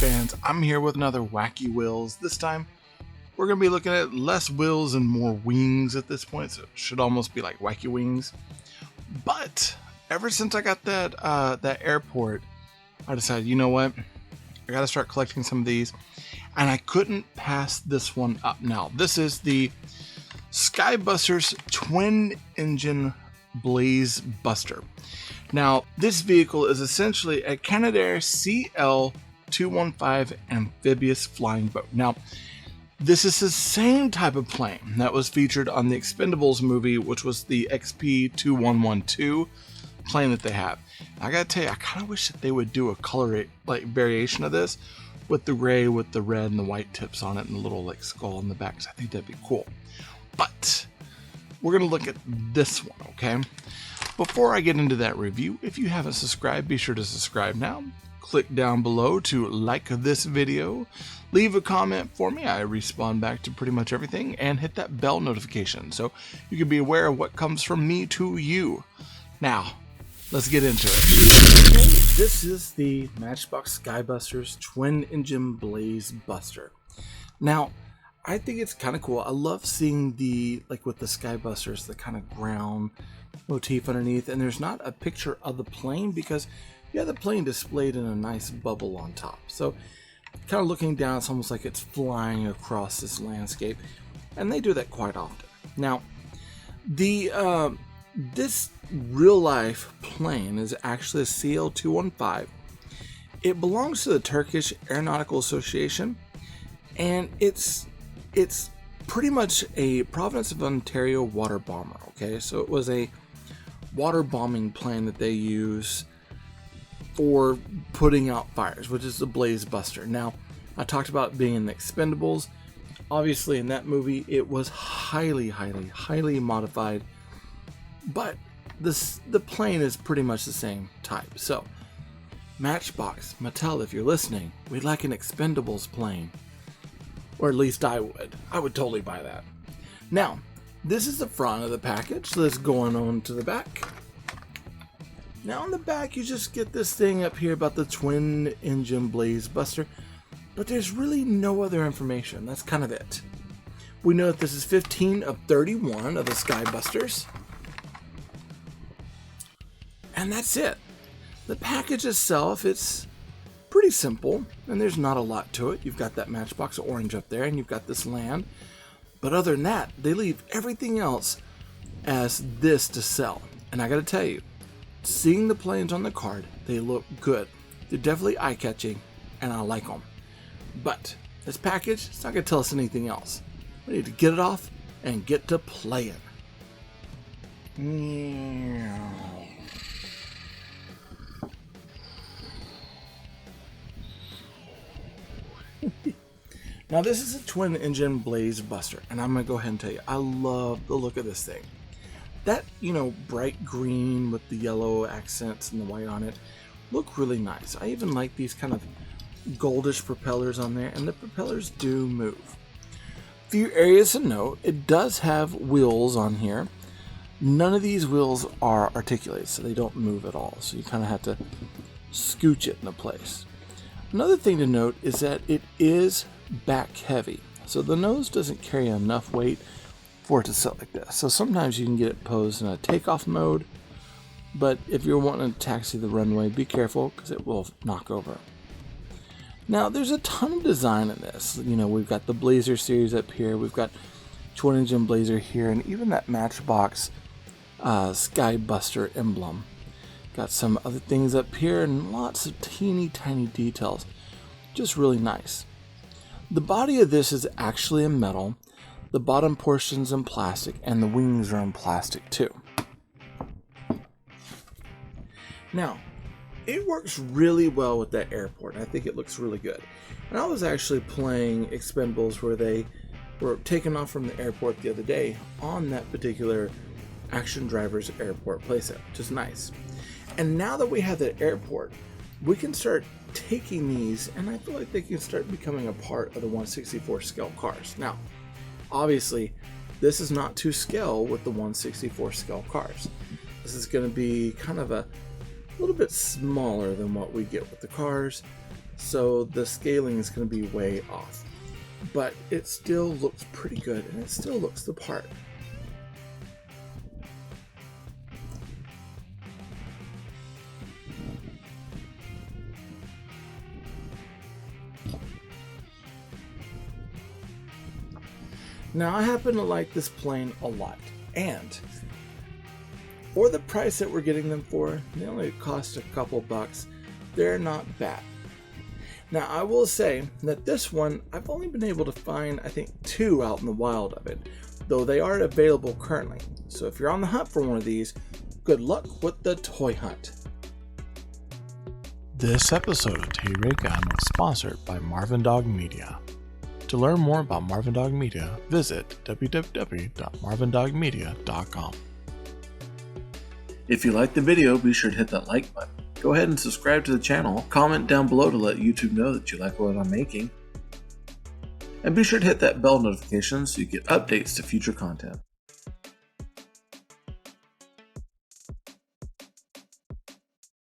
fans, I'm here with another Wacky Wheels. This time, we're going to be looking at less wheels and more wings at this point, so it should almost be like Wacky Wings. But, ever since I got that airport, I decided, you know what, I got to start collecting some of these, and I couldn't pass this one up. Now, this is the Skybusters Twin Engine Blaze Buster. Now, this vehicle is essentially a Canadair CL-215 amphibious flying boat. Now, this is the same type of plane that was featured on the Expendables movie, which was the XP-2112 plane that they have. I gotta tell you, I kind of wish that they would do a color variation of this with the gray, with the red and the white tips on it, and the little skull in the back. I think that'd be cool. But we're gonna look at this one, okay? Before I get into that review, if you haven't subscribed, be sure to subscribe now. Click down below to like this video. Leave a comment for me. I respond back to pretty much everything. And hit that bell notification so you can be aware of what comes from me to you. Now, let's get into it. Okay, this is the Matchbox Skybusters Twin Engine Blaze Buster. Now, I think it's kind of cool. I love seeing with the Skybusters, the kind of ground motif underneath, and there's not a picture of the plane because you have the plane displayed in a nice bubble on top. So kind of looking down, it's almost like it's flying across this landscape, and they do that quite often. Now, this real life plane is actually a CL-215. It belongs to the Turkish Aeronautical Association, and it's pretty much a Province of Ontario water bomber. Okay, so it was a water bombing plane that they use for putting out fires, which is the Blaze Buster. Now, I talked about being in the Expendables. Obviously, in that movie, it was highly modified, but the plane is pretty much the same type. So, Matchbox, Mattel, if you're listening, we'd like an Expendables plane. Or at least I would. I would totally buy that. Now, this is the front of the package. So let's go on to the back. Now on the back, you just get this thing up here about the Twin Engine Blaze Buster. But there's really no other information. That's kind of it. We know that this is 15 of 31 of the Skybusters. And that's it. The package itself, it's pretty simple, and there's not a lot to it. You've got that Matchbox orange up there, and you've got this land. But other than that, they leave everything else as this to sell. And I gotta tell you, seeing the planes on the card, they look good. They're definitely eye-catching, and I like them. But this package, it's not gonna tell us anything else. We need to get it off and get to playing. Now this is a Twin Engine Blaze Buster, and I'm going to go ahead and tell you, I love the look of this thing. That, bright green with the yellow accents and the white on it look really nice. I even like these kind of goldish propellers on there, and the propellers do move. A few areas to note, it does have wheels on here. None of these wheels are articulated, so they don't move at all, so you kind of have to scooch it into place. Another thing to note is that it is back heavy, so the nose doesn't carry enough weight for it to sit like this. So sometimes you can get it posed in a takeoff mode, but if you're wanting to taxi the runway, be careful because it will knock over. Now there's a ton of design in this. We've got the Blazer series up here, we've got Twin Engine Blazer here, and even that Matchbox Skybuster emblem. Got some other things up here and lots of teeny tiny details. Just really nice. The body of this is actually in metal. The bottom portion's in plastic, and the wings are in plastic too. Now, it works really well with that airport. I think it looks really good. And I was actually playing Expendables where they were taken off from the airport the other day on that particular Action Drivers Airport playset, which is nice. And now that we have that airport, we can start taking these, and I feel like they can start becoming a part of the 1/64 scale cars. Now, obviously, this is not to scale with the 1/64 scale cars. This is going to be kind of a little bit smaller than what we get with the cars. so the scaling is going to be way off. But it still looks pretty good, and it still looks the part. Now, I happen to like this plane a lot, and for the price that we're getting them for, they only cost a couple bucks. They're not bad. Now, I will say that this one, I've only been able to find, I think, 2 out in the wild of it, though they are available currently. So if you're on the hunt for one of these, good luck with the toy hunt. This episode of T-Ray Gun was sponsored by Marvin Dog Media. To learn more about Marvin Dog Media, visit www.marvindogmedia.com. If you liked the video, be sure to hit that like button. Go ahead and subscribe to the channel. Comment down below to let YouTube know that you like what I'm making. And be sure to hit that bell notification so you get updates to future content.